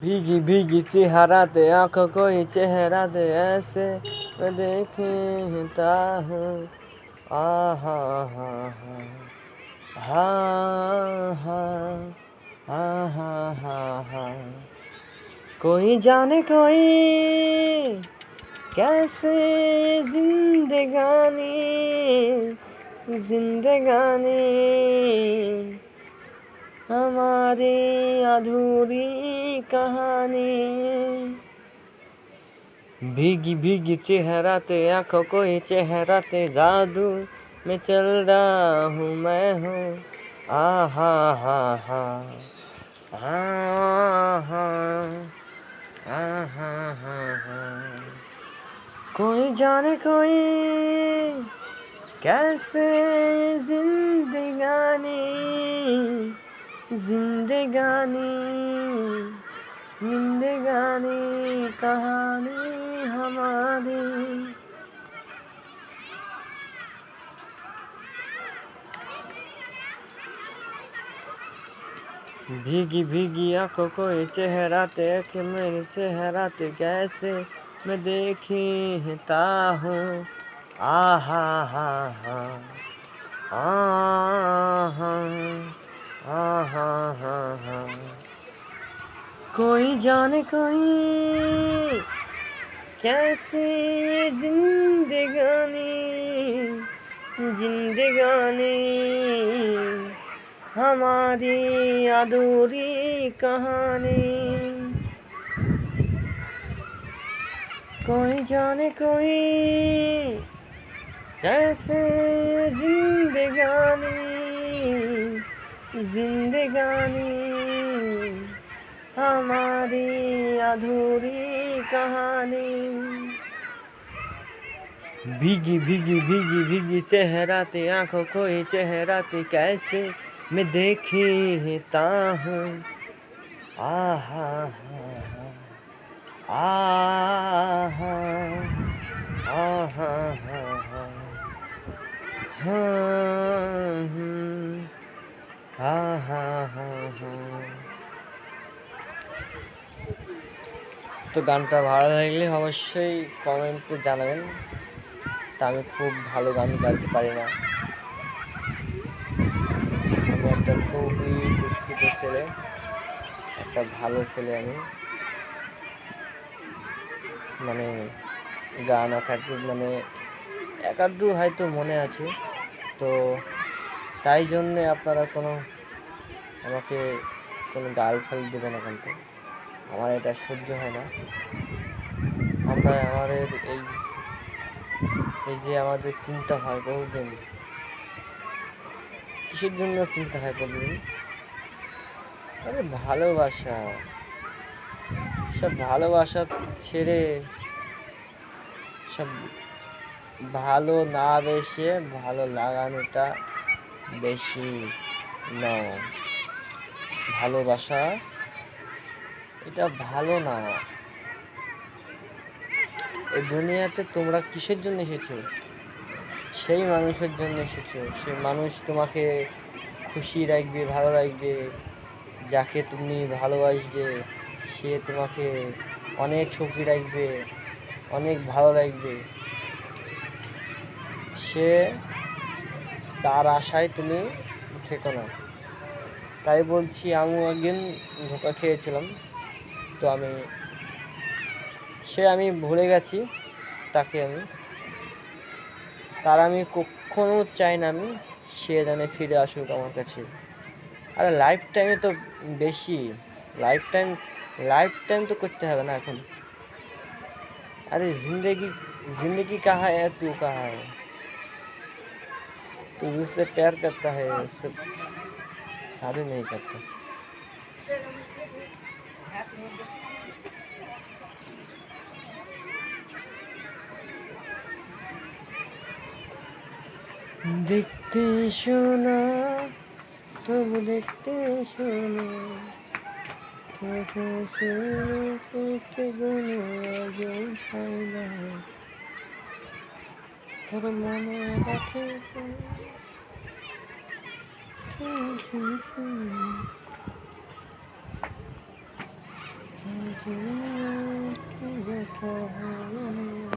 भीगी भीगी चेहराते आंखों कोई चेहरा दे ऐसे मैं देखता हूँ। आहा हा हा हा हा हा हा हा हा। कोई जाने कोई कैसे जिंदगानी जिंदगानी हमारी अधूरी कहानी। भीगी भीगी चेहराते आंखों कोई चेहराते जादू में चल रहा हूँ मैं हूँ। आहा हा हा हा हा हा हा हा। कोई जाने कोई कैसे जिंदगानी जिंदगानी जिंदगानी कहानी हमारी। भीगी भीगी आंखों को चेहराते कि मेरे चेहराते कैसे मैं देखता हूँ। आहा हा हा आहा आहा हा हा। कोई जाने कोई कैसे जिंदगानी जिंदगानी हमारी अधूरी कहानी। कोई जाने कोई कैसे जिंदगानी जिंदगानी हमारी अधूरी कहानी। भीगी भीगी भीगी भीगी चेहराते आंखों कोई चेहराते कैसे मैं देखता हूँ। आहा आहा आहा आहा। তো গানটা ভালো লাগলে অবশ্যই কমেন্টে জানাবেন। তা আমি খুব ভালো গান গাইতে পারি না, আমি একটা খুবই দুঃখিত ছেলে, একটা ভালো ছেলে আমি। মানে গান একাড্ডু হয়তো মনে আছে, তো তাই জন্যে আপনারা আমাকে কোনো গালফাল দেবে না, কিন্তু আমার এটা সহ্য হয় না। আমাদের এই যে আমাদের চিন্তা হয় বহুদিন, কিসের জন্য চিন্তা হয় প্রতিদিন? আরে ভালোবাসা, সব ভালোবাসা ছেড়ে সব ভালো না বেশে ভালো লাগানোটা বেশি নয়। ভালোবাসা এটা ভালো না। এই দুনিয়াতে তোমরা কিসের জন্য এসেছো? সেই মানুষের জন্য এসেছো। সেই মানুষ তোমাকে খুশি রাখবে, ভালো রাখবে। যাকে তুমি ভালোবাসবে সে তোমাকে অনেক সুখী রাখবে, অনেক ভালো রাখবে। তার আশায় তুমি থেকো না। তাই বলছি, আমিও একদিন ধোঁকা খেয়েছিলাম, তো আমি ভুলে গেছি তাকে। আমি কখনো চাই না সে যেন ফিরে আসুক আমার কাছে। আরে লাইফ টাইমে তো বেশি, লাইফ টাইম তো করতে হবে না এখন। अरे जिंदगी कहाँ है, तू कहाँ है? तू जिससे प्यार करता है उससे शादी नहीं करता। देखते सोना तब देखते सोना তোর মনে রাখে